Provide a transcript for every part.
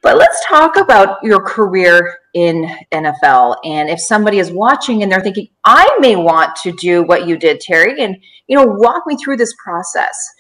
But let's talk about your career in NFL. And if somebody is watching and they're thinking, I may want to do what you did, Terry, and, walk me through this process.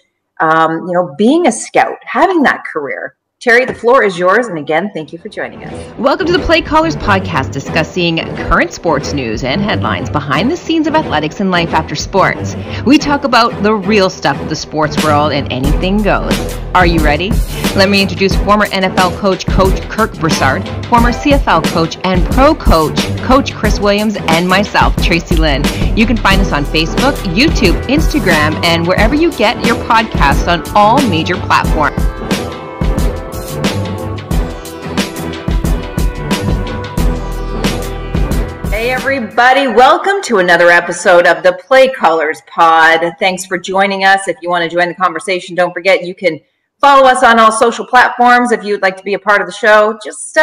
Being a scout, having that career. Terry, the floor is yours. And again, thank you for joining us. Welcome to the PlayCallers podcast, discussing current sports news and headlines behind the scenes of athletics and life after sports. We talk about the real stuff of the sports world, and anything goes. Are you ready? Let me introduce former NFL coach Kirk Broussard, former CFL coach and pro coach Chris Williams, and myself, Tracy Lynn. You can find us on Facebook, YouTube, Instagram, and wherever you get your podcasts on all major platforms. Hey everybody, welcome to another episode of the PlayCallers pod. Thanks for joining us. If you want to join the conversation, don't forget you can follow us on all social platforms. If you'd like to be a part of the show, just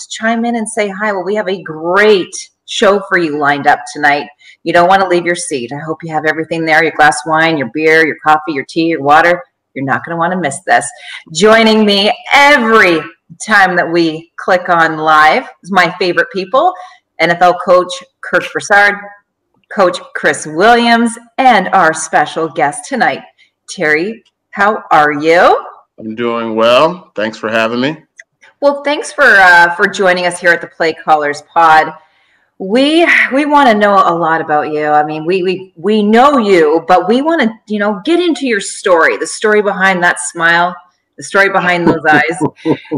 chime in and say hi. Well, we have a great show for you lined up tonight. You don't want to leave your seat. I hope you have everything there, your glass of wine, your beer, your coffee, your tea, your water. You're not going to want to miss this. Joining me every time that we click on live is my favorite people. NFL coach Kirk Broussard, coach Chris Williams, and our special guest tonight, Terry. How are you? I'm doing well. Thanks for having me. Well, thanks for joining us here at the PlayCallers pod. We want to know a lot about you. I mean, we know you, but we want to get into your story, the story behind that smile, the story behind those eyes,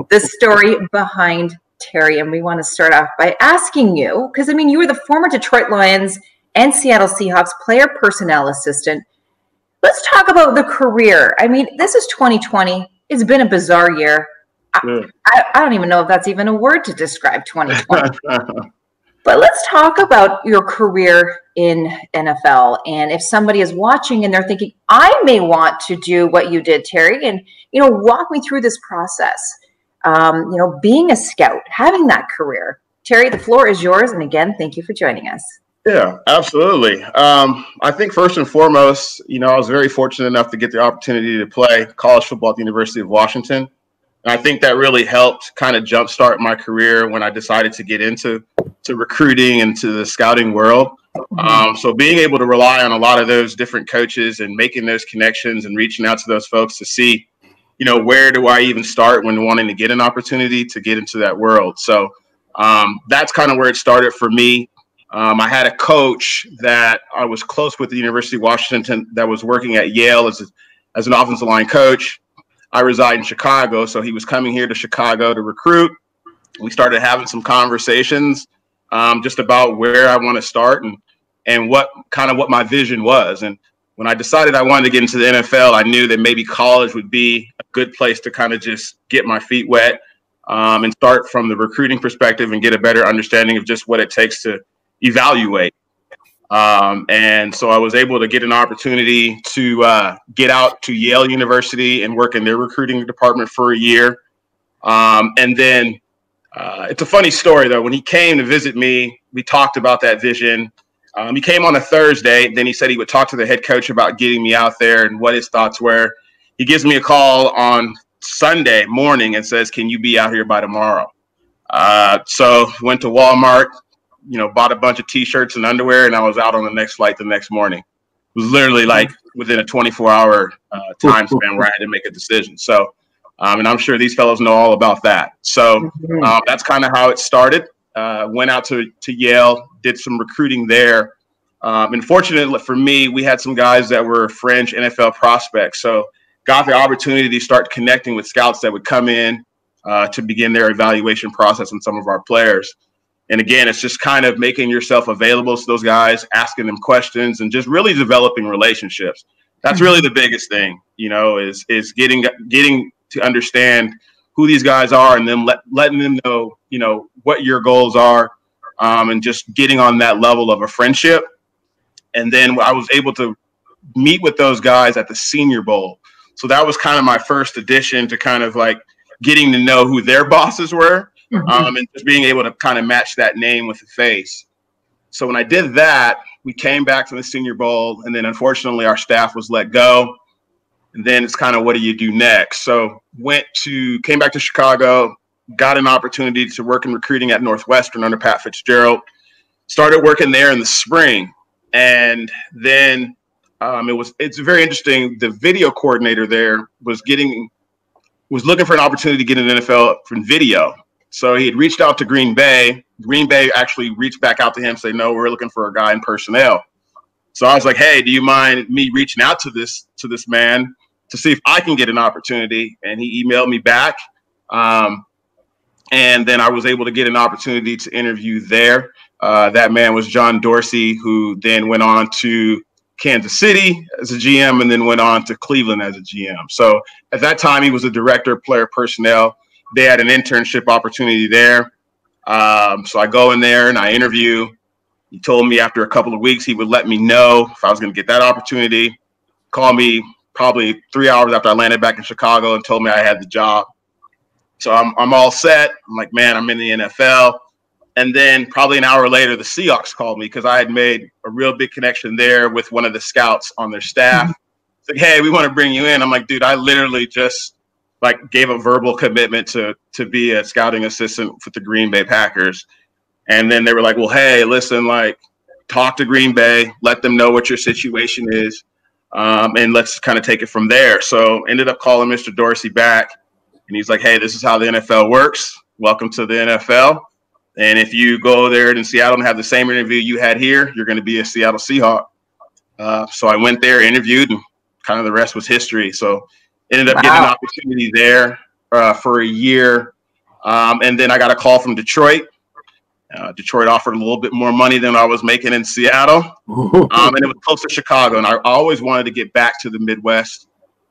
the story behind Terry. And we want to start off by asking you, because you were the former Detroit Lions and Seattle Seahawks player personnel assistant. Let's talk about the career. This is 2020. It's been a bizarre year. I don't even know if that's even a word to describe 2020. But let's talk about your career in NFL. And if somebody is watching and they're thinking, I may want to do what you did, Terry, and, walk me through this process. Being a scout, having that career. Terry, the floor is yours. And again, thank you for joining us. Yeah, absolutely. I think first and foremost, I was very fortunate enough to get the opportunity to play college football at the University of Washington. And I think that really helped kind of jumpstart my career when I decided to get into recruiting and to the scouting world. So being able to rely on a lot of those different coaches and making those connections and reaching out to those folks to see, where do I even start when wanting to get an opportunity to get into that world. So that's kind of where it started for me. I had a coach that I was close with at the University of Washington that was working at Yale as an offensive line coach. I reside in Chicago, so he was coming here to Chicago to recruit. We started having some conversations just about where I want to start and what my vision was. And when I decided I wanted to get into the NFL, I knew that maybe college would be a good place to kind of just get my feet wet and start from the recruiting perspective and get a better understanding of just what it takes to evaluate. And so I was able to get an opportunity to get out to Yale University and work in their recruiting department for a year. And then it's a funny story, though. When he came to visit me, we talked about that vision. He came on a Thursday. Then he said he would talk to the head coach about getting me out there and what his thoughts were. He gives me a call on Sunday morning and says, can you be out here by tomorrow? So went to Walmart, bought a bunch of T-shirts and underwear, and I was out on the next flight the next morning. It was literally like within a 24-hour time span where I had to make a decision. So, and I'm sure these fellows know all about that. So that's kind of how it started. Went out to Yale, did some recruiting there. And fortunately for me, we had some guys that were fringe NFL prospects. So got the opportunity to start connecting with scouts that would come in to begin their evaluation process on some of our players. And again, it's just kind of making yourself available to those guys, asking them questions, and just really developing relationships. That's really the biggest thing, is getting to understand who these guys are, and then letting them know, what your goals are, and just getting on that level of a friendship. And then I was able to meet with those guys at the Senior Bowl. So that was kind of my first addition to kind of like getting to know who their bosses were. And just being able to kind of match that name with the face. So when I did that, we came back from the Senior Bowl, and then unfortunately our staff was let go. And then it's kind of, what do you do next? So came back to Chicago, got an opportunity to work in recruiting at Northwestern under Pat Fitzgerald. Started working there in the spring, and then it's very interesting. The video coordinator there was looking for an opportunity to get an NFL from video. So he had reached out to Green Bay. Green Bay actually reached back out to him, say, no, we're looking for a guy in personnel. So I was like, hey, do you mind me reaching out to this man to see if I can get an opportunity? And he emailed me back. And then I was able to get an opportunity to interview there. That man was John Dorsey, who then went on to Kansas City as a GM and then went on to Cleveland as a GM. So at that time, he was a director of player personnel. They had an internship opportunity there. So I go in there and I interview. He told me after a couple of weeks, he would let me know if I was going to get that opportunity. Called me probably 3 hours after I landed back in Chicago and told me I had the job. So I'm all set. I'm like, man, I'm in the NFL. And then probably an hour later, the Seahawks called me because I had made a real big connection there with one of the scouts on their staff. It's like, hey, we want to bring you in. I'm like, dude, I literally just gave a verbal commitment to be a scouting assistant for the Green Bay Packers. And then they were like, well, hey, listen, talk to Green Bay, let them know what your situation is, and let's kind of take it from there. So ended up calling Mr. Dorsey back, and he's like, hey, this is how the NFL works. Welcome to the NFL. And if you go there in Seattle and have the same interview you had here, you're going to be a Seattle Seahawk. So I went there, interviewed, and kind of the rest was history. So ended up getting an opportunity there for a year. And then I got a call from Detroit. Detroit offered a little bit more money than I was making in Seattle. And it was close to Chicago. And I always wanted to get back to the Midwest.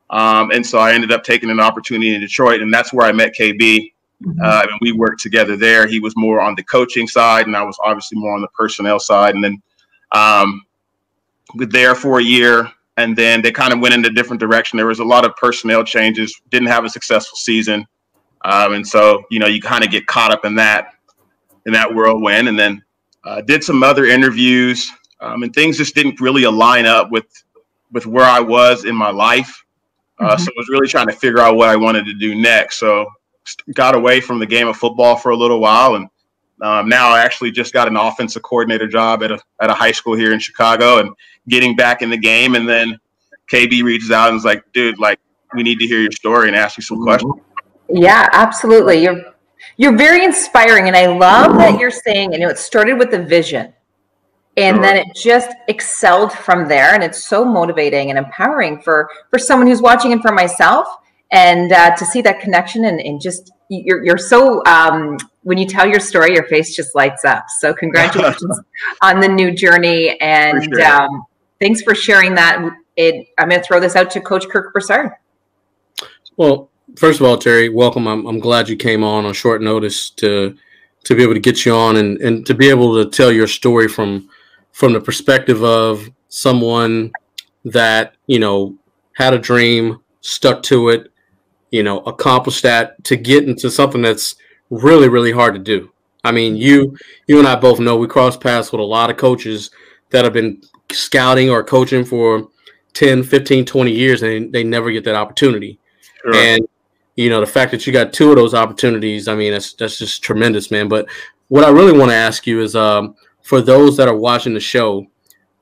And so I ended up taking an opportunity in Detroit. And that's where I met KB. And we worked together there. He was more on the coaching side, and I was obviously more on the personnel side. And then we were there for a year, and then they kind of went in a different direction. There was a lot of personnel changes, didn't have a successful season. And so, you kind of get caught up in that whirlwind, and then did some other interviews, and things just didn't really align up with where I was in my life. So I was really trying to figure out what I wanted to do next. So got away from the game of football for a little while, and now I actually just got an offensive coordinator job at a high school here in Chicago, and getting back in the game. And then KB reaches out and is like, dude, we need to hear your story and ask you some questions. Yeah, absolutely. You're very inspiring, and I love that you're saying, it started with the vision, and then it just excelled from there. And it's so motivating and empowering for someone who's watching, and for myself. And to see that connection, and just you're so when you tell your story, your face just lights up. So congratulations on the new journey, and thanks for sharing that. I'm going to throw this out to Coach Kirk Broussard. Well, first of all, Terry, welcome. I'm glad you came on short notice to be able to get you on and to be able to tell your story from the perspective of someone that had a dream, stuck to it. Accomplish that to get into something that's really, really hard to do. I mean, you and I both know we cross paths with a lot of coaches that have been scouting or coaching for 10, 15, 20 years, and they never get that opportunity. Sure. And, the fact that you got two of those opportunities, I mean, that's just tremendous, man. But what I really want to ask you is for those that are watching the show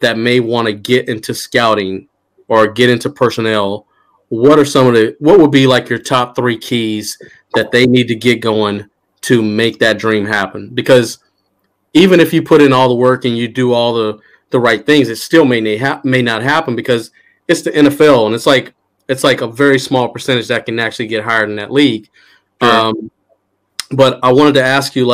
that may want to get into scouting or get into personnel, what would be your top 3 keys that they need to get going to make that dream happen? Because even if you put in all the work and you do all the right things, it still may not happen because it's the NFL, and it's like a very small percentage that can actually get hired in that league. Sure. But I wanted to ask you,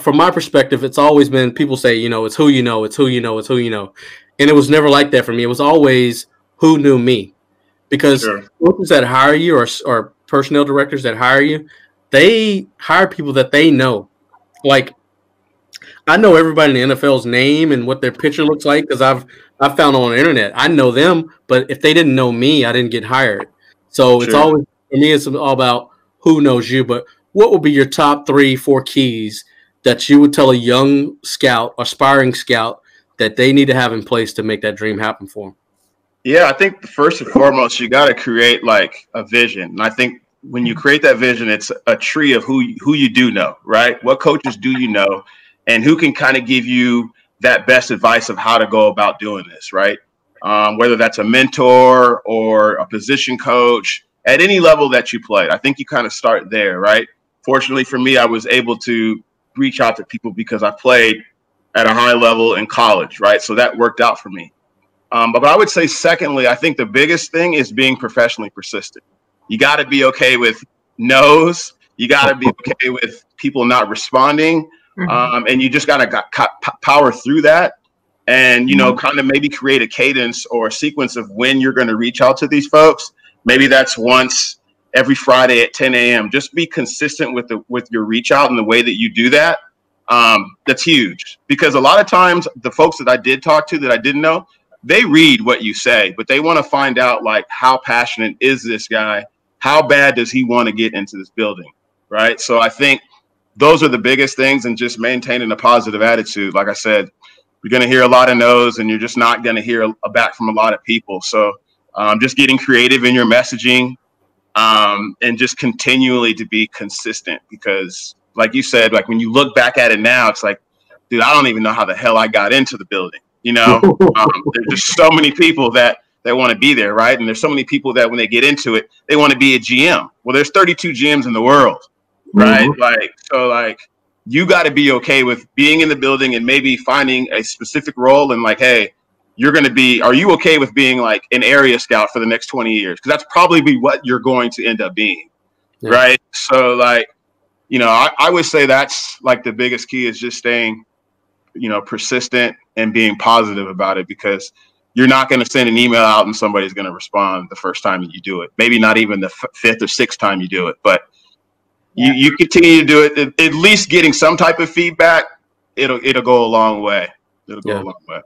from my perspective, it's always been, people say, it's who you know, it's who you know, it's who you know. And it was never like that for me. It was always who knew me, because coaches that hire you or personnel directors that hire you, they hire people that they know. I know everybody in the NFL's name and what their picture looks like because I've found on the internet. I know them, but if they didn't know me, I didn't get hired. So It's always, for me, it's all about who knows you. But what would be your top 3, 4 keys that you would tell a young scout, aspiring scout, that they need to have in place to make that dream happen for them? Yeah, I think first and foremost, you got to create a vision. And I think when you create that vision, it's a tree of who you do know, right? What coaches do you know, and who can kind of give you that best advice of how to go about doing this, right? Whether that's a mentor or a position coach at any level that you played. I think you kind of start there, right? Fortunately for me, I was able to reach out to people because I played at a high level in college, right? So that worked out for me. But I would say, secondly, I think the biggest thing is being professionally persistent. You got to be okay with no's. You got to be okay with people not responding. And you just got to power through that and, you know, kind of maybe create a cadence or a sequence of when you're going to reach out to these folks. Maybe that's once every Friday at 10 a.m. Just be consistent with your reach out and the way that you do that. That's huge, because a lot of times the folks that I did talk to that I didn't know, they read what you say, but they want to find out, like, how passionate is this guy? How bad does he want to get into this building? Right. So I think those are the biggest things, and just maintaining a positive attitude. Like I said, you're going to hear a lot of no's, and you're just not going to hear back from a lot of people. So just getting creative in your messaging, and just continually to be consistent, because like you said, like when you look back at it now, it's like, dude, I don't even know how the hell I got into the building. You know, there's just so many people that want to be there. Right. And there's so many people that when they get into it, they want to be a GM. Well, there's 32 GMs in the world. Right. Like you got to be okay with being in the building and maybe finding a specific role, and like, hey, are you okay with being like an area scout for the next 20 years? Because that's probably what you're going to end up being. Yeah. Right. So like, you know, I would say that's like the biggest key is just staying, you know, persistent and being positive about it, because you're not going to send an email out and somebody's going to respond the first time that you do it. Maybe not even the fifth or sixth time you do it, but you continue to do it. At least getting some type of feedback, it'll go a long way. It'll go a long way.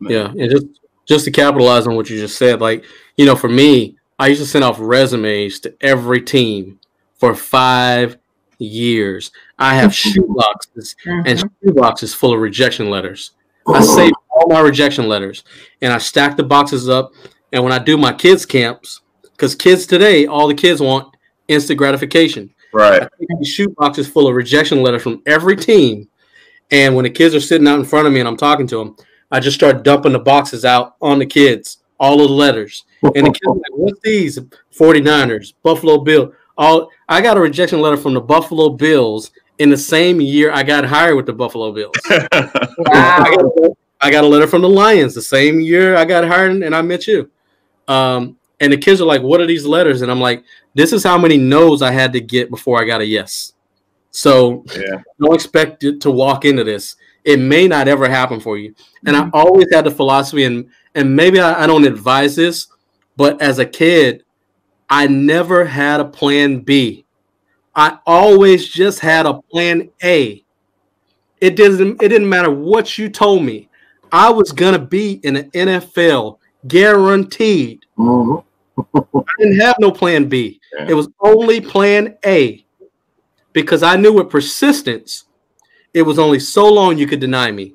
Yeah, and just to capitalize on what you just said, like, you know, for me, I used to send off resumes to every team for 5 years. I have shoeboxes and shoeboxes full of rejection letters. I saved all my rejection letters, and I stack the boxes up. And when I do my kids camps, because kids today, all the kids want instant gratification. Right. I take these shoeboxes full of rejection letters from every team, and when the kids are sitting out in front of me and I'm talking to them, I just start dumping the boxes out on the kids, all of the letters. And the kids are like, what's these? 49ers, Buffalo Bills. I got a rejection letter from the Buffalo Bills in the same year I got hired with the Buffalo Bills. Wow. I got a letter from the Lions the same year I got hired and I met you. And the kids are like, what are these letters? And I'm like, this is how many no's I had to get before I got a yes. So don't expect it to walk into this. It may not ever happen for you. And I always had the philosophy, and maybe I don't advise this, but as a kid, I never had a plan B. I always just had a plan A. It didn't matter what you told me. I was gonna be in the NFL, guaranteed. I didn't have no plan B. It was only plan A, because I knew with persistence, it was only so long you could deny me.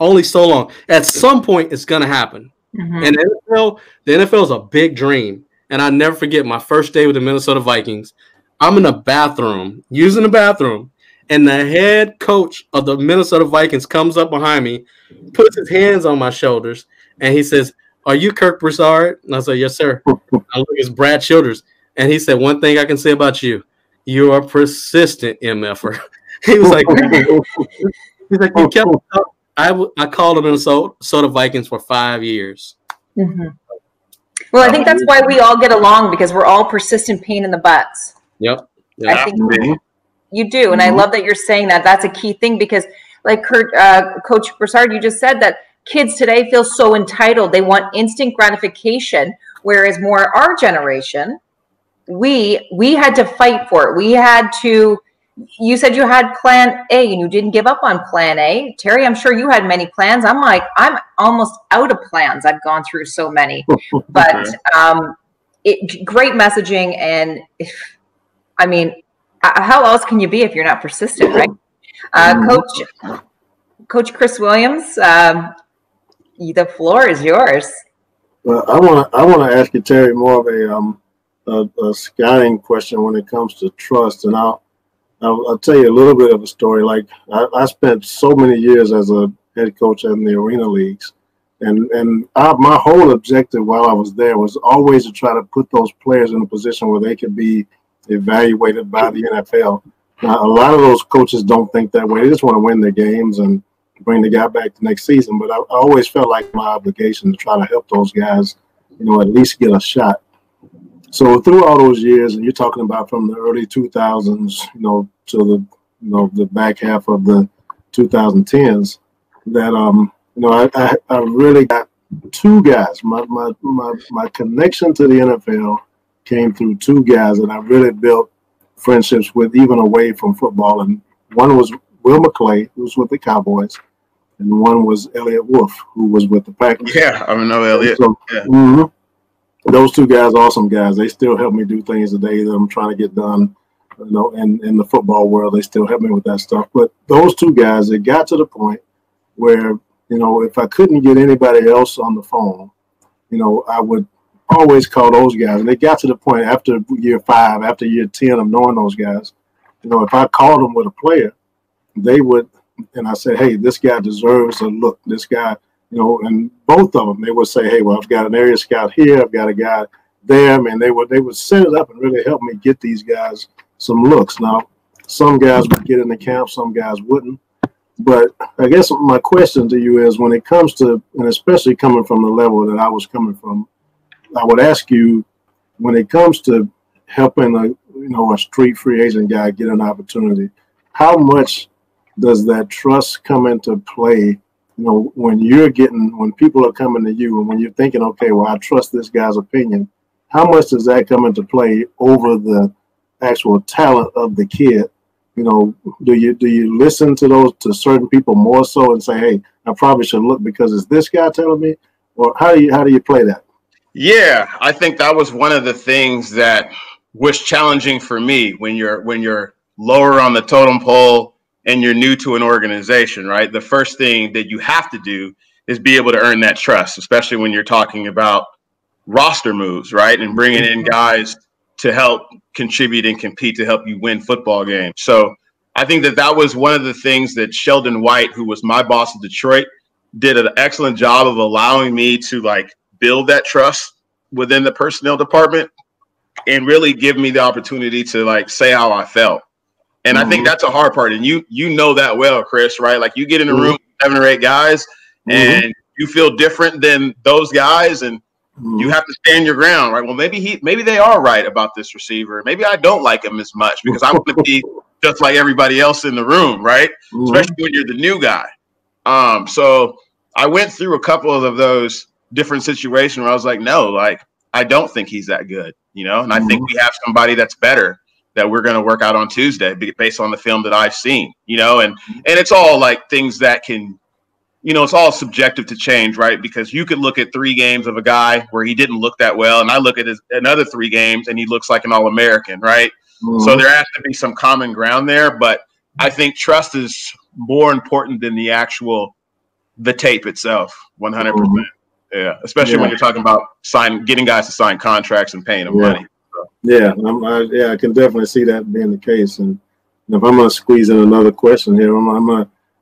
Only so long. At some point, it's gonna happen. And the NFL is a big dream. And I never forget my first day with the Minnesota Vikings. I'm in the bathroom, using the bathroom, and the head coach of the Minnesota Vikings comes up behind me, puts his hands on my shoulders, and he says, "Are you Kirk Broussard?" And I said, "Yes, sir." I look at Brad Childers, and he said, "One thing I can say about you, you are persistent, MFer." He was like, he's like, you kept. I called the Minnesota Vikings for 5 years. Well, I think that's why we all get along, because we're all persistent pain in the butts. Yep. I think you do. And I love that you're saying that. That's a key thing, because like Coach Broussard, you just said that kids today feel so entitled. They want instant gratification, whereas more our generation, we had to fight for it. We had to, you said you had plan A and you didn't give up on plan A. Terry, I'm sure you had many plans. I'm almost out of plans. I've gone through so many, but great messaging. And I mean, how else can you be if you're not persistent, right? Coach Chris Williams, the floor is yours. Well, I want to ask you, Terry, more of a scouting question when it comes to trust, and I'll tell you a little bit of a story. Like I spent so many years as a head coach in the arena leagues, and my whole objective while I was there was always to try to put those players in a position where they could be evaluated by the NFL. Now, a lot of those coaches don't think that way. They just want to win their games and bring the guy back the next season. But I always felt like my obligation to try to help those guys, at least get a shot. So through all those years, and you're talking about from the early 2000s, to the back half of the 2010s, that I really got two guys. My connection to the NFL came through two guys that I really built friendships with, even away from football. And one was Will McClay, who was with the Cowboys, and one was Elliott Wolf, who was with the Packers. Yeah, I know Elliott. So, yeah. Those two guys, awesome guys. They still help me do things today that I'm trying to get done. In the football world, they still help me with that stuff. But those two guys, it got to the point where, if I couldn't get anybody else on the phone, I would always call those guys. And it got to the point after year 5, after year 10 of knowing those guys, if I called them with a player, they would, and I said, hey, this guy deserves a look. This guy, and both of them, they would say, hey, well, I've got an area scout here. I've got a guy there. I mean, they would set it up and really help me get these guys some looks. Now, some guys would get in the camp, some guys wouldn't. But I guess my question to you is, when it comes to, and especially coming from the level that I was coming from, I would ask you, when it comes to helping a street free agent guy get an opportunity, how much does that trust come into play? When people are coming to you and when you're thinking, okay, well, I trust this guy's opinion, how much does that come into play over the actual talent of the kid? Do you listen to certain people more so and say, hey, I probably should look because it's this guy telling me? Or how do you play that? Yeah, I think that was one of the things that was challenging for me when you're lower on the totem pole and you're new to an organization, right? The first thing that you have to do is be able to earn that trust, especially when you're talking about roster moves, right? And bringing in guys to help contribute and compete to help you win football games. So I think that was one of the things that Sheldon White, who was my boss in Detroit, did an excellent job of allowing me to build that trust within the personnel department and really give me the opportunity to say how I felt. And I think that's a hard part. And you know that well, Chris, right? Like you get in a room with 7 or 8 guys and you feel different than those guys and you have to stand your ground, right? Well, maybe they are right about this receiver. Maybe I don't like him as much because I want to be just like everybody else in the room, right? Especially when you're the new guy. So I went through a couple of those different situations where I was like, no, I don't think he's that good, and I think we have somebody that's better that we're going to work out on Tuesday based on the film that I've seen, and it's all things that can, it's all subjective to change, right? Because you could look at 3 games of a guy where he didn't look that well, and I look at another 3 games and he looks like an All-American, right? So there has to be some common ground there, but I think trust is more important than the tape itself, 100%. Yeah, especially when you're talking about getting guys to sign contracts and paying them money. So. Yeah, I can definitely see that being the case. And if I'm going to squeeze in another question here,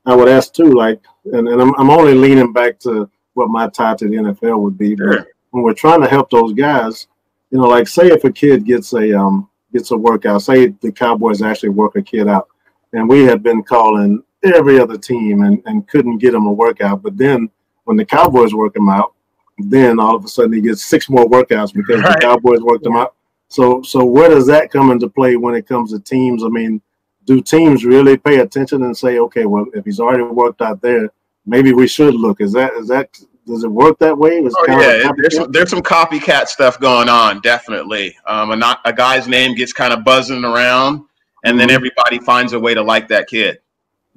I would ask too, and I'm only leaning back to what my tie to the NFL would be. But when we're trying to help those guys, say if a kid gets a workout, say the Cowboys actually work a kid out, and we had been calling every other team and couldn't get him a workout, but then when the Cowboys work him out, then all of a sudden he gets 6 more workouts because the Cowboys worked him out. So where does that come into play when it comes to teams? I mean, do teams really pay attention and say, okay, well, if he's already worked out there, maybe we should look? Does it work that way? There's some copycat stuff going on, definitely. A guy's name gets kind of buzzing around, and then everybody finds a way to like that kid.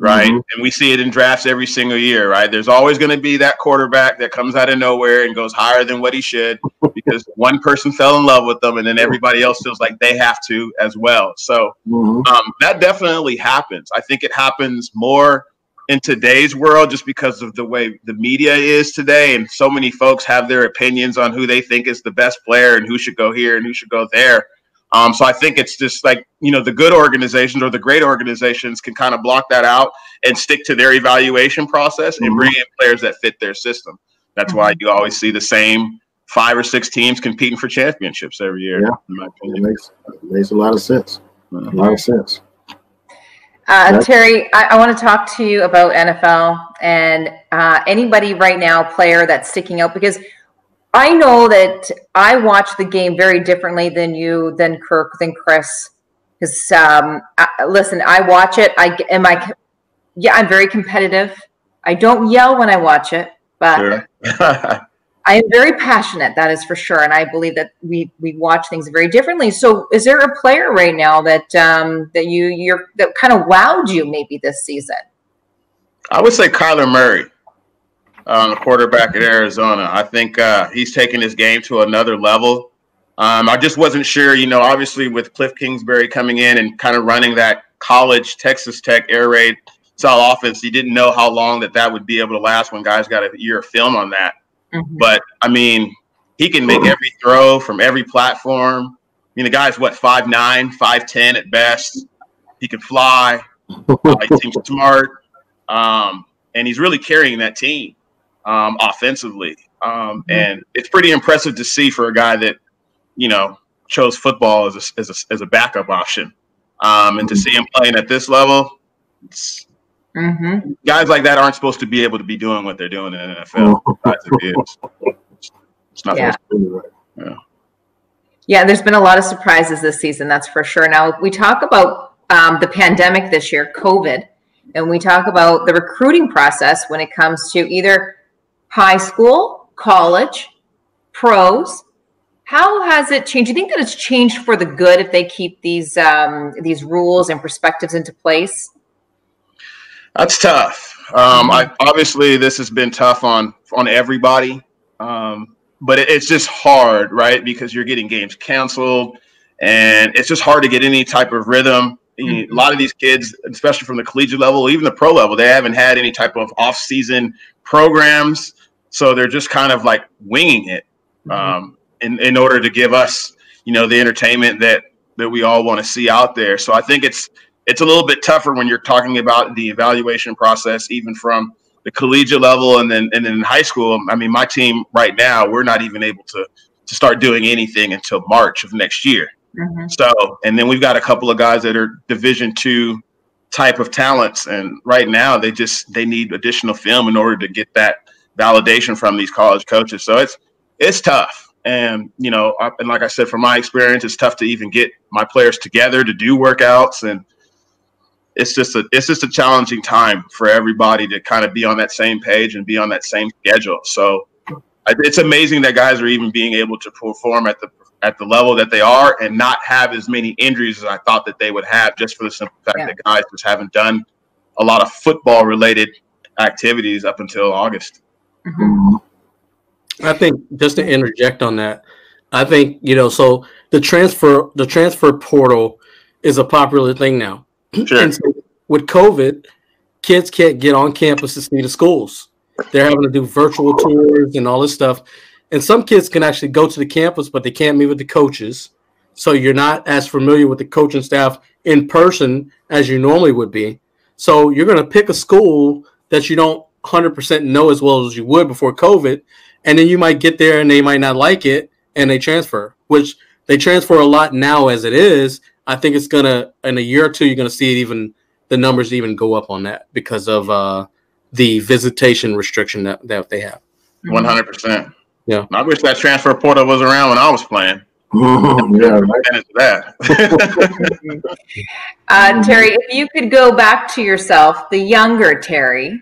Right. And we see it in drafts every single year. Right. There's always going to be that quarterback that comes out of nowhere and goes higher than what he should because one person fell in love with them and then everybody else feels like they have to as well. So that definitely happens. I think it happens more in today's world, just because of the way the media is today, and so many folks have their opinions on who they think is the best player and who should go here and who should go there. So I think it's just like, the good organizations or the great organizations can kind of block that out and stick to their evaluation process and bring in players that fit their system. That's why you always see the same 5 or 6 teams competing for championships every year. Yeah, in my opinion. It makes a lot of sense. A lot of sense. Terry, I want to talk to you about NFL and anybody right now, player that's sticking out, because I know that I watch the game very differently than you, than Kirk, than Chris. Because listen, I watch it. I'm very competitive. I don't yell when I watch it, but sure. I am very passionate. That is for sure, and I believe that we watch things very differently. So, is there a player right now that that kind of wowed you maybe this season? I would say Kyler Murray, the quarterback at Arizona. I think he's taken his game to another level. I just wasn't sure, obviously with Cliff Kingsbury coming in and kind of running that college Texas Tech air raid style offense, you didn't know how long that would be able to last when guys got a year of film on that. But, he can make every throw from every platform. The guy's, 5'9", 5'10" at best. He can fly. He seems smart. And he's really carrying that team offensively. And it's pretty impressive to see for a guy that, chose football as a backup option. And to see him playing at this level, guys like that aren't supposed to be able to be doing what they're doing in the NFL. It's not supposed to be right. Yeah, there's been a lot of surprises this season, that's for sure. Now, we talk about the pandemic this year, COVID, and we talk about the recruiting process when it comes to either high school, college, pros. How has it changed? Do you think that it's changed for the good if they keep these rules and perspectives into place? That's tough. Obviously, this has been tough on everybody, but it's just hard, right? Because you're getting games canceled, and it's just hard to get any type of rhythm. A lot of these kids, especially from the collegiate level, even the pro level, they haven't had any type of off-season programs, so they're just kind of like winging it in order to give us, the entertainment that we all want to see out there. So I think it's a little bit tougher when you're talking about the evaluation process, even from the collegiate level and then in high school. My team right now, we're not even able to start doing anything until March of next year. So, and then we've got a couple of guys that are Division II type of talents. And right now they need additional film in order to get that validation from these college coaches. So it's tough. And, and like I said, from my experience, it's tough to even get my players together to do workouts. And it's just a challenging time for everybody to kind of be on that same page and be on that same schedule. So it's amazing that guys are even being able to perform at the level that they are and not have as many injuries as I thought that they would have, just for the simple fact that guys just haven't done a lot of football related activities up until August. I think, just to interject on that, I think, so the transfer portal is a popular thing now. Sure. And so with COVID, kids can't get on campus to see the schools. They're having to do virtual tours and all this stuff. And some kids can actually go to the campus, but they can't meet with the coaches. So you're not as familiar with the coaching staff in person as you normally would be. So you're going to pick a school that you don't 100% know as well as you would before COVID. And then you might get there and they might not like it and they transfer, which they transfer a lot now as it is. I think it's going to, in a year or two, you're going to see the numbers even go up on that because of the visitation restriction that they have. 100%. Yeah. I wish that transfer portal was around when I was playing. Terry, if you could go back to yourself, the younger Terry.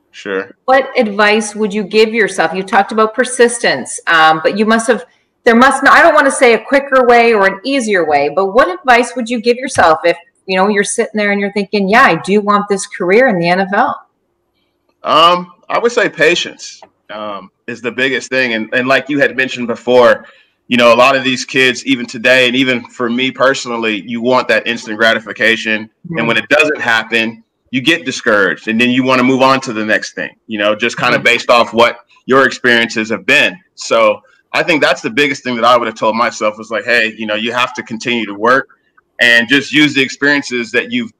Sure. What advice would you give yourself? You talked about persistence, but there must not, I don't want to say a quicker way or an easier way, but what advice would you give yourself if, you're sitting there and you're thinking, yeah, I do want this career in the NFL? I would say patience is the biggest thing. And like you had mentioned before, a lot of these kids, even today, and even for me personally, you want that instant gratification. And when it doesn't happen, you get discouraged, and then you want to move on to the next thing, you know, just kind of based off what your experiences have been. So I think that's the biggest thing that I would have told myself was like, hey, you know, you have to continue to work and just use the experiences that you've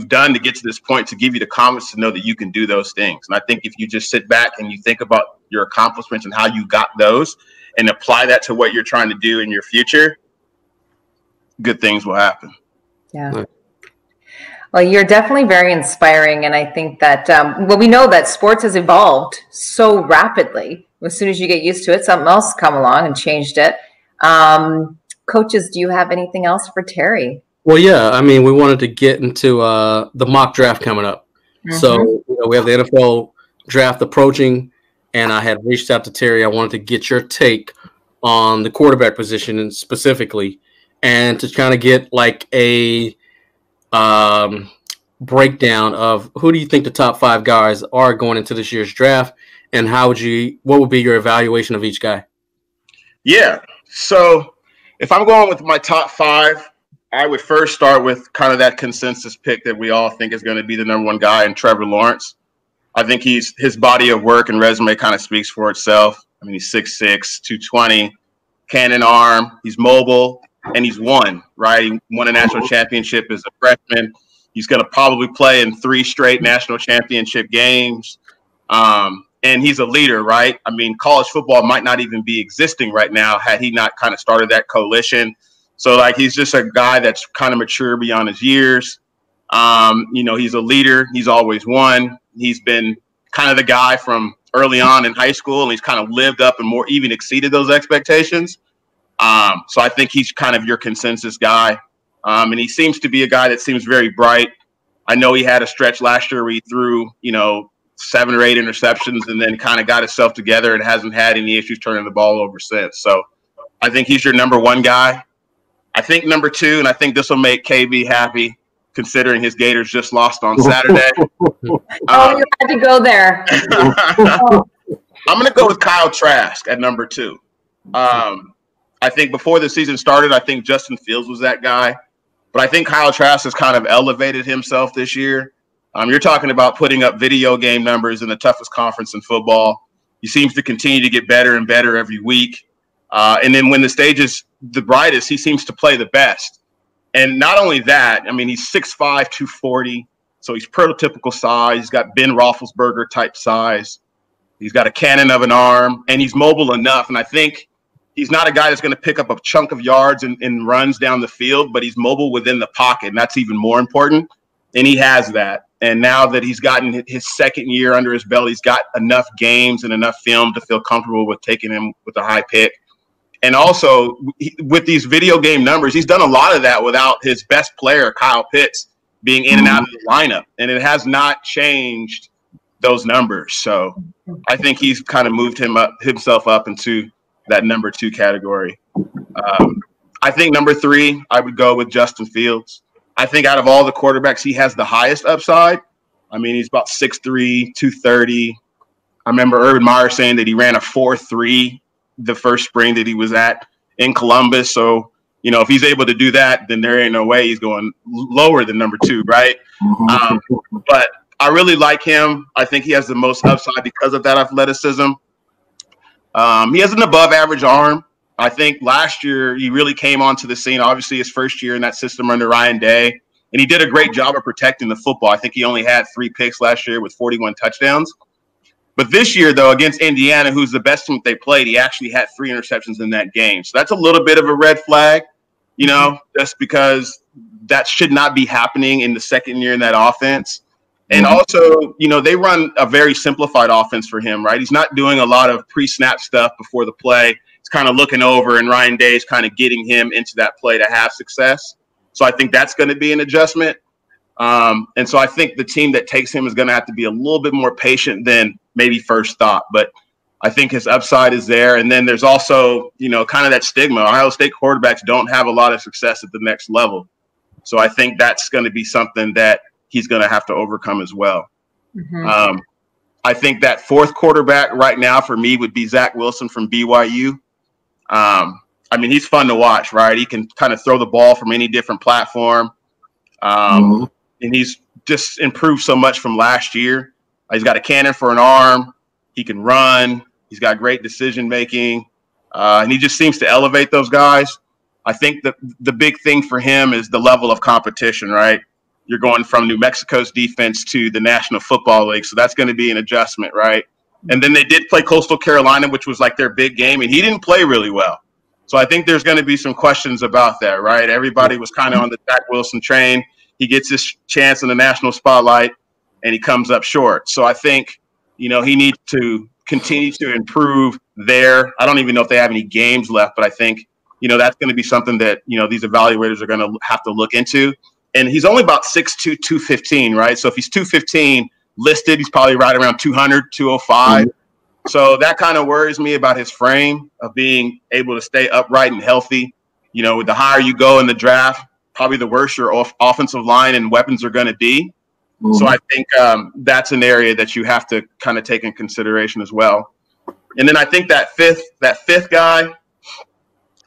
done to get to this point to give you the confidence to know that you can do those things. And I think if you just sit back and you think about your accomplishments and how you got those and apply that to what you're trying to do in your future, good things will happen. Yeah. Well, you're definitely very inspiring. And I think that, we know that sports has evolved so rapidly. As soon as you get used to it, something else come along and changed it. Coaches, do you have anything else for Terry? Well, yeah. I mean, we wanted to get into the mock draft coming up. Mm-hmm. So you know, we have the NFL draft approaching, and I had reached out to Terry. I wanted to get your take on the quarterback position and specifically, and to kind of get like a breakdown of who do you think the top 5 guys are going into this year's draft, and what would be your evaluation of each guy? Yeah. So if I'm going with my top 5, I would first start with kind of that consensus pick that we all think is going to be the number 1 guy in Trevor Lawrence. I think his body of work and resume kind of speaks for itself. I mean, he's 6'6", 220, cannon arm. He's mobile, and he's won, right? He won a national championship as a freshman. He's going to probably play in 3 straight national championship games. And he's a leader, right? I mean, college football might not even be existing right now had he not kind of started that coalition. So, like, he's just a guy that's kind of mature beyond his years. You know, he's a leader. He's always won. He's been kind of the guy from early on in high school, and he's kind of lived up and more even exceeded those expectations. So I think he's kind of your consensus guy. And he seems to be a guy that seems very bright. I know he had a stretch last year where he threw, you know, 7 or 8 interceptions and then kind of got himself together and hasn't had any issues turning the ball over since. So I think he's your number 1 guy. I think number 2, and I think this will make KB happy, considering his Gators just lost on Saturday. You had to go there. I'm going to go with Kyle Trask at number 2. I think before the season started, I think Justin Fields was that guy. But I think Kyle Trask has kind of elevated himself this year. You're talking about putting up video game numbers in the toughest conference in football. He seems to continue to get better and better every week. And then when the stage is the brightest, he seems to play the best. And not only that, I mean, he's 6'5", 240. So he's prototypical size. He's got Ben Roethlisberger type size. He's got a cannon of an arm, and he's mobile enough. And I think he's not a guy that's going to pick up a chunk of yards and runs down the field, but he's mobile within the pocket, and that's even more important. And he has that. And now that he's gotten his 2nd year under his belt, he's got enough games and enough film to feel comfortable with taking him with a high pick. And also, with these video game numbers, he's done a lot of that without his best player, Kyle Pitts, being in and out of the lineup. And it has not changed those numbers. So I think he's kind of moved himself up into that number 2 category. I think number 3, I would go with Justin Fields. I think out of all the quarterbacks, he has the highest upside. I mean, he's about 6'3", 230. I remember Urban Meyer saying that he ran a 4.3 the first spring that he was at in Columbus. So, you know, if he's able to do that, then there ain't no way he's going lower than number 2, right? But I really like him. I think he has the most upside because of that athleticism. He has an above average arm. I think last year he really came onto the scene, obviously his first year in that system under Ryan Day, and he did a great job of protecting the football. I think he only had 3 picks last year with 41 touchdowns. But this year, though, against Indiana, who's the best team they played, he actually had 3 interceptions in that game. So that's a little bit of a red flag, you know, just because that should not be happening in the 2nd year in that offense. And also, you know, they run a very simplified offense for him, right? He's not doing a lot of pre-snap stuff before the play. He's kind of looking over, and Ryan Day is kind of getting him into that play to have success. So I think that's going to be an adjustment. And so I think the team that takes him is going to have to be a little bit more patient than maybe first thought. But I think his upside is there. And then there's also, you know, kind of that stigma. Ohio State quarterbacks don't have a lot of success at the next level. So I think that's going to be something that he's going to have to overcome as well. I think that 4th quarterback right now for me would be Zach Wilson from BYU. I mean, he's fun to watch, right? He can kind of throw the ball from any different platform. And he's just improved so much from last year. He's got a cannon for an arm. He can run. He's got great decision making, and he just seems to elevate those guys. I think the big thing for him is the level of competition, right? You're going from New Mexico's defense to the National Football League, so that's going to be an adjustment, right? And then they did play Coastal Carolina, which was like their big game, and he didn't play really well. So I think there's going to be some questions about that, right? Everybody was kind of on the Zach Wilson train. He gets his chance in the national spotlight, and he comes up short. So I think, he needs to continue to improve there. I don't even know if they have any games left, but I think, that's going to be something that, these evaluators are going to have to look into. And he's only about 6'2", 215, right? So if he's 215 listed, he's probably right around 200, 205. So that kind of worries me about his frame of being able to stay upright and healthy. The higher you go in the draft, probably the worse your offensive line and weapons are going to be. Mm-hmm. So I think that's an area that you have to kind of take in consideration as well. And then I think that fifth guy,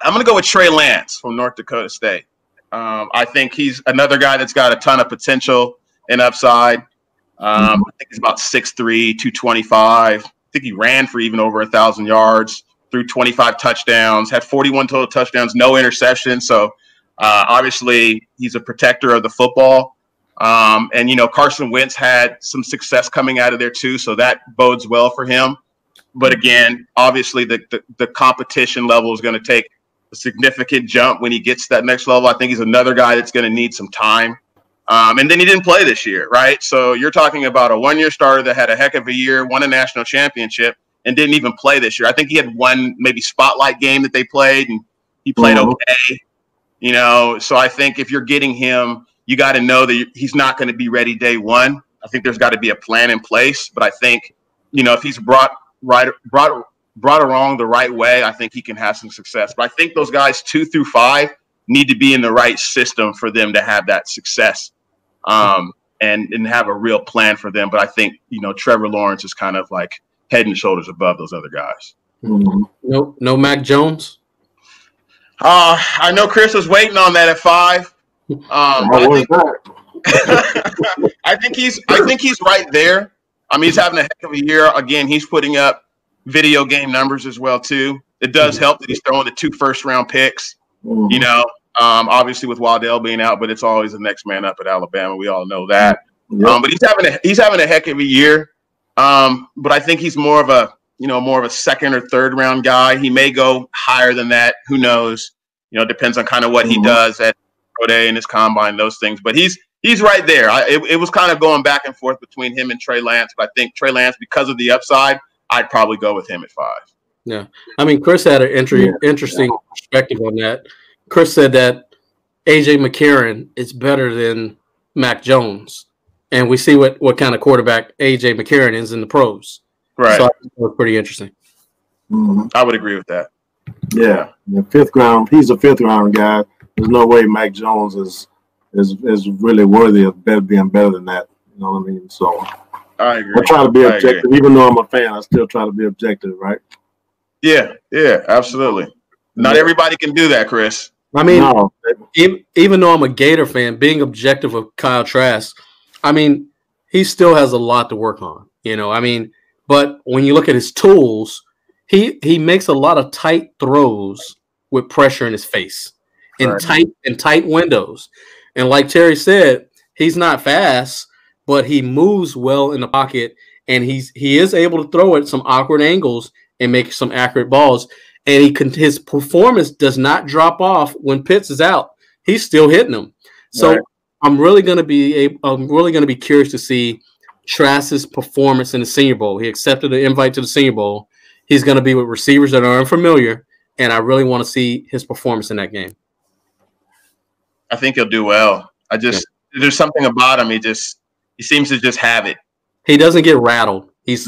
I'm going to go with Trey Lance from North Dakota State. I think he's another guy that's got a ton of potential and upside. I think he's about 6'3", 225. I think he ran for even over 1,000 yards, threw 25 touchdowns, had 41 total touchdowns, no interceptions. So obviously he's a protector of the football. And, Carson Wentz had some success coming out of there too. So that bodes well for him. But again, obviously the competition level is going to take a significant jump when he gets to that next level. I think he's another guy that's going to need some time. And then he didn't play this year, right? So you're talking about a one-year starter that had a heck of a year, won a national championship, and didn't even play this year. I think he had one maybe spotlight game that they played, and he played okay. So I think if you're getting him, you got to know that he's not going to be ready day one. I think there's got to be a plan in place. But I think, if he's brought along the right way, I think he can have some success. But I think those guys 2 through 5 need to be in the right system for them to have that success, and have a real plan for them. But I think, Trevor Lawrence is kind of like head and shoulders above those other guys. No Mac Jones. I know Chris was waiting on that at 5. I think he's right there. I mean, he's having a heck of a year. Again, he's putting up video game numbers as well too. It does help that he's throwing the 2 first-round picks. Obviously with Waddell being out, but it's always the next man up at Alabama. We all know that. But he's having a heck of a year. But I think he's more of a second or third round guy. He may go higher than that. Who knows? Depends on kind of what he does at Pro Day and his combine, those things. But he's right there. It was kind of going back and forth between him and Trey Lance. But I think Trey Lance, because of the upside, I'd probably go with him at 5. Yeah. I mean, Chris had an interesting perspective on that. Chris said that A.J. McCarron is better than Mac Jones. And we see what kind of quarterback A.J. McCarron is in the pros. Right. So it was pretty interesting. I would agree with that. Yeah. The 5th round, he's a 5th round guy. There's no way Mac Jones is really worthy of being better than that. You know what I mean? So I agree. I try to be objective. Even though I'm a fan, I still try to be objective, right? Yeah, absolutely. Not everybody can do that, Chris. I mean, even though I'm a Gator fan, being objective of Kyle Trask, I mean, he still has a lot to work on, but when you look at his tools, he makes a lot of tight throws with pressure in his face in tight windows. And like Terry said, he's not fast, but he moves well in the pocket, and he is able to throw at some awkward angles and make some accurate balls. And his performance does not drop off when Pitts is out. He's still hitting them. So I'm really going to be curious to see Trask's performance in the Senior Bowl. He accepted the invite to the Senior Bowl. He's going to be with receivers that are unfamiliar, and I really want to see his performance in that game. I think he'll do well. There's something about him. He seems to just have it. He doesn't get rattled. He's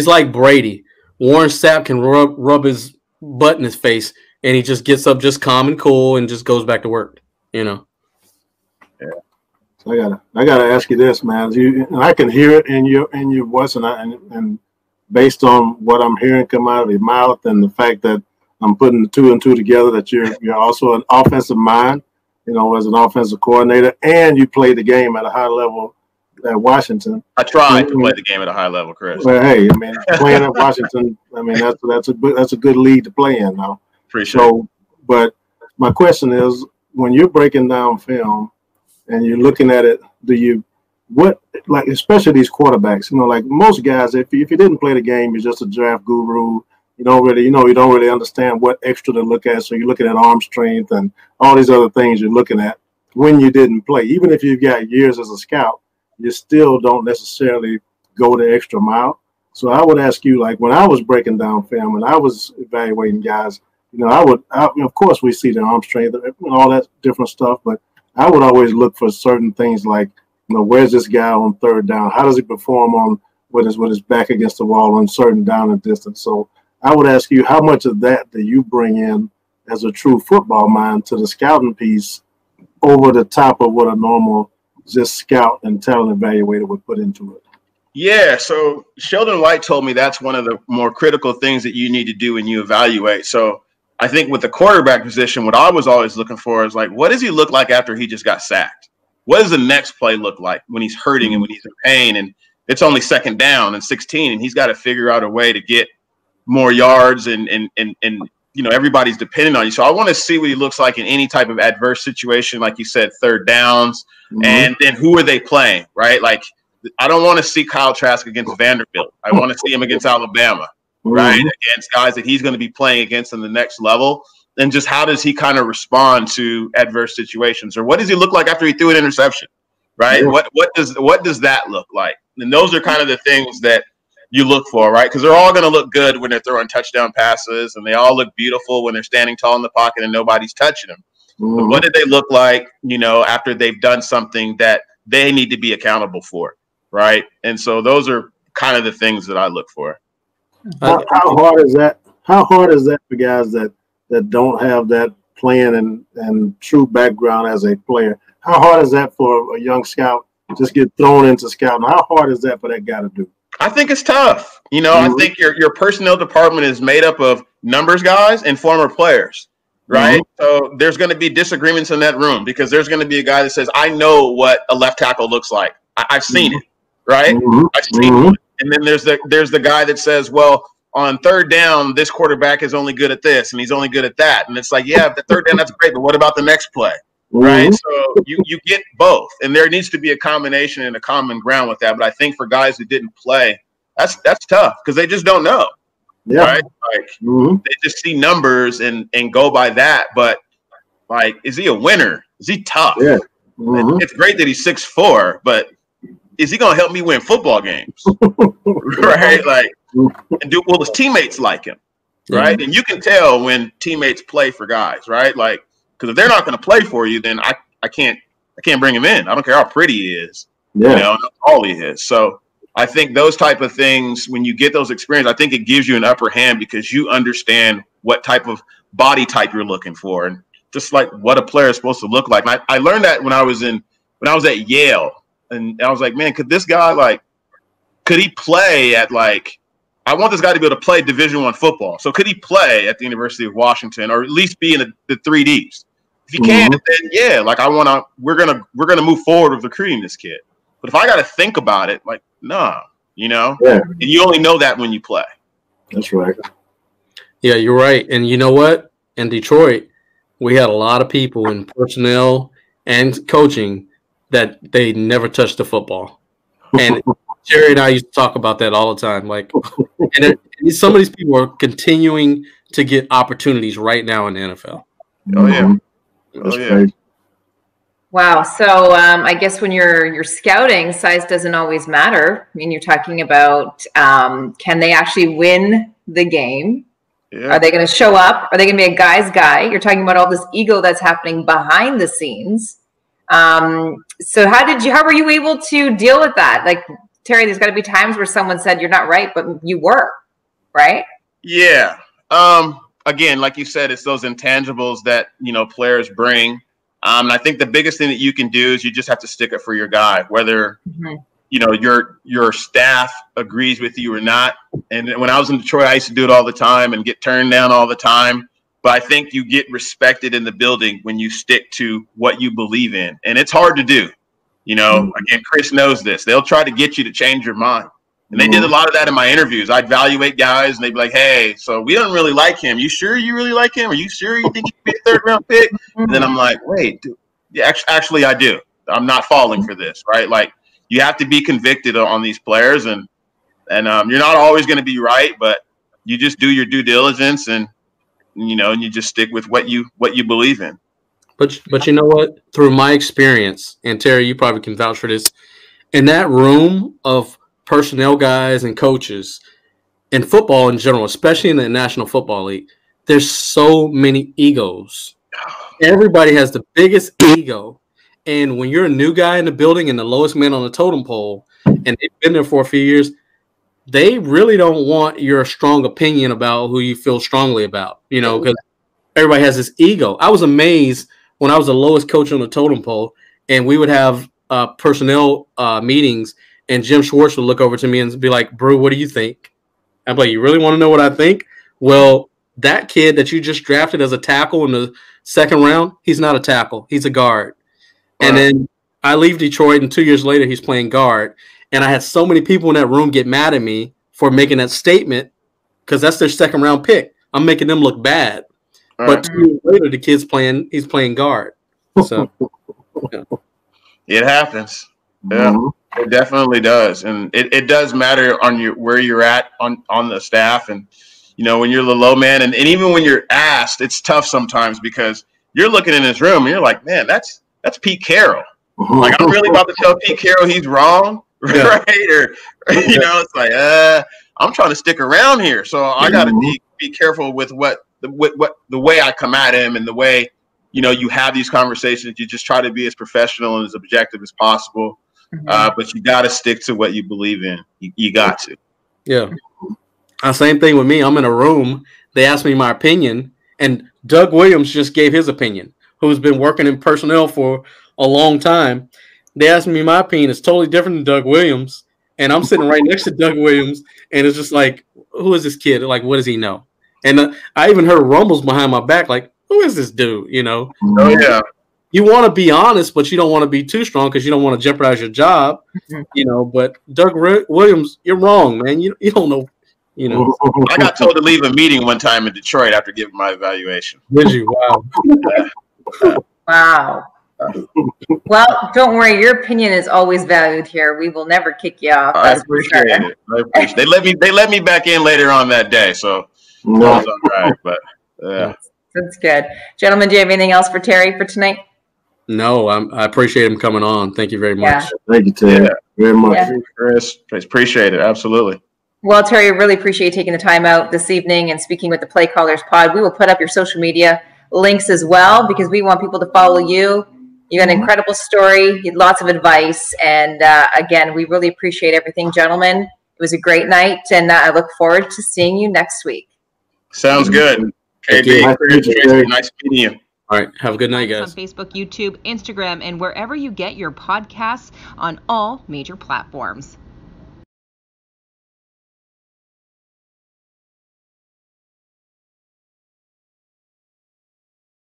like Brady. Warren Sapp can rub his butt in his face, and he just gets up just calm and cool and just goes back to work. Yeah. So I gotta ask you this, man. And I can hear it in your voice, and based on what I'm hearing come out of your mouth, and the fact that I'm putting the 2 and 2 together, that you're also an offensive mind. as an offensive coordinator, and you played the game at a high level at Washington. I tried to play the game at a high level, Chris. Well, hey, I mean, playing at Washington, I mean, that's a good league to play in now. Appreciate it. But my question is, when you're breaking down film and you're looking at it, especially these quarterbacks, like most guys, if you didn't play the game, you're just a draft guru. You don't really understand what extra to look at. So you're looking at arm strength and all these other things you're looking at when you didn't play. Even if you've got years as a scout, you still don't necessarily go the extra mile. So I would ask you, like when I was breaking down film and I was evaluating guys, of course we see the arm strength and all that different stuff, but I would always look for certain things like, where's this guy on third down? How does he perform on with his back against the wall on certain down and distance? So I would ask you, how much of that do you bring in as a true football mind to the scouting piece over the top of what a normal just scout and talent evaluator would put into it? Yeah, so Sheldon White told me that's one of the more critical things that you need to do when you evaluate. So I think with the quarterback position, what I was always looking for is like, what does he look like after he just got sacked? What does the next play look like when he's hurting and when he's in pain and it's only second down and 16 and he's got to figure out a way to get more yards and everybody's depending on you. So I want to see what he looks like in any type of adverse situation, like you said, third downs, and then who are they playing, right? Like I don't want to see Kyle Trask against Vanderbilt. I want to see him against Alabama, right? Against guys that he's going to be playing against in the next level. And just how does he kind of respond to adverse situations, or what does he look like after he threw an interception, right? Yeah. What does that look like? And those are kind of the things that you look for, right? Because they're all going to look good when they're throwing touchdown passes, and they all look beautiful when they're standing tall in the pocket and nobody's touching them. But what did they look like, after they've done something that they need to be accountable for, right? And so those are kind of the things that I look for. How hard is that? How hard is that for guys that don't have that playing and true background as a player? How hard is that for a young scout just get thrown into scouting? How hard is that for that guy to do? I think it's tough. I think your personnel department is made up of numbers guys and former players, right? So there's going to be disagreements in that room because there's going to be a guy that says, I know what a left tackle looks like. I've seen it, right? I've seen it. And then there's the guy that says, well, on third down, this quarterback is only good at this and he's only good at that. And it's like, yeah, the third down, that's great, but what about the next play? Right. So you get both. And there needs to be a combination and a common ground with that. But I think for guys who didn't play, that's tough because they just don't know. Yeah. Right. Like they just see numbers and go by that. But like, is he a winner? Is he tough? Yeah. It's great that he's 6'4", but is he going to help me win football games? Right. Like, and will his teammates like him? Right. And you can tell when teammates play for guys, right? Like, because if they're not going to play for you, then I can't bring him in. I don't care how pretty he is, that's all he is. So I think those type of things, when you get those experiences, I think it gives you an upper hand because you understand what type of body type you're looking for, and just like what a player is supposed to look like. And I learned that when I was at Yale, and I was like, man, could this guy could he play at I want this guy to be able to play Division I football. So could he play at the University of Washington or at least be in the 3Ds? If you can, then yeah, we're gonna move forward with recruiting this kid. But if I got to think about it, nah, and you only know that when you play. That's right. Yeah, you're right. And you know what? In Detroit, we had a lot of people in personnel and coaching that they never touched the football. And Jerry and I used to talk about that all the time. And some of these people are continuing to get opportunities right now in the NFL. Oh yeah. That's great. Wow. So I guess when you're scouting, size doesn't always matter. I mean, you're talking about can they actually win the game? Yeah. Are they going to show up? Are they going to be a guy's guy? You're talking about all this ego that's happening behind the scenes. So how were you able to deal with that? Like, Terry, there's got to be times where someone said you're not right, but you were, right? Yeah. Again, like you said, it's those intangibles that, players bring. And I think the biggest thing that you can do is you just have to stick it for your guy, whether, your staff agrees with you or not. And when I was in Detroit, I used to do it all the time and get turned down all the time. but I think you get respected in the building when you stick to what you believe in. And it's hard to do. You know, again, Chris knows this. They'll try to get you to change your mind. And they did a lot of that in my interviews. I'd evaluate guys, and they'd be like, hey, so we don't really like him. You sure you really like him? Are you sure you think he could be a third-round pick? And then I'm like, wait, dude. Yeah, actually, I do. I'm not falling for this, right? Like, you have to be convicted on these players, and you're not always going to be right, but you just do your due diligence, and and you just stick with what you believe in. But you know what? Through my experience, and Terry, you probably can vouch for this, in that room of personnel guys and coaches in football in general, especially in the National Football League, there's so many egos. Everybody has the biggest ego. And when you're a new guy in the building and the lowest man on the totem pole, and they've been there for a few years, they really don't want your strong opinion about who you feel strongly about, because everybody has this ego. I was amazed when I was the lowest coach on the totem pole, and we would have personnel meetings, and Jim Schwartz would look over to me and be like, Brew, what do you think? I'm like, you really want to know what I think? Well, that kid that you just drafted as a tackle in the second round, he's not a tackle. He's a guard. Right. And then I leave Detroit, and 2 years later, he's playing guard. And I had so many people in that room get mad at me for making that statement because that's their second round pick. I'm making them look bad. Right. But 2 years later, the kid's he's playing guard. So yeah. It happens. Yeah, it definitely does. And it does matter on where you're at on the staff. And, when you're the low man and even when you're asked, it's tough sometimes because you're looking in this room and you're like, man, that's Pete Carroll. Like, I'm really about to tell Pete Carroll he's wrong, right? Or, it's like, I'm trying to stick around here. So I got to be careful with what the way I come at him and the way, you have these conversations. You just try to be as professional and as objective as possible. But you got to stick to what you believe in. You got to. Yeah. Same thing with me. I'm in a room. They asked me my opinion, and Doug Williams just gave his opinion, who's been working in personnel for a long time. They asked me my opinion. It's totally different than Doug Williams, and I'm sitting right next to Doug Williams, and it's just like, who is this kid? Like, what does he know? And I even heard rumbles behind my back, like, who is this dude? Oh, yeah. You want to be honest, but you don't want to be too strong because you don't want to jeopardize your job, But Doug Williams, you're wrong, man. You don't know, I got told to leave a meeting one time in Detroit after giving my evaluation. Did you? Wow. Wow. Well, don't worry. Your opinion is always valued here. We will never kick you off. I appreciate it. They let me back in later on that day, so that was all right. But that's good, gentlemen. Do you have anything else for Terry for tonight? No, I appreciate him coming on. Thank you very much. Yeah. Thank you, Terry. Very much. Yeah. Chris, appreciate it. Absolutely. Well, Terry, really appreciate taking the time out this evening and speaking with the PlayCallers pod. We will put up your social media links as well because we want people to follow you. You got an incredible story. You had lots of advice. And again, we really appreciate everything, gentlemen. It was a great night, and I look forward to seeing you next week. Sounds good. KB, nice meeting you. All right. Have a good night, guys. On Facebook, YouTube, Instagram, and wherever you get your podcasts on all major platforms.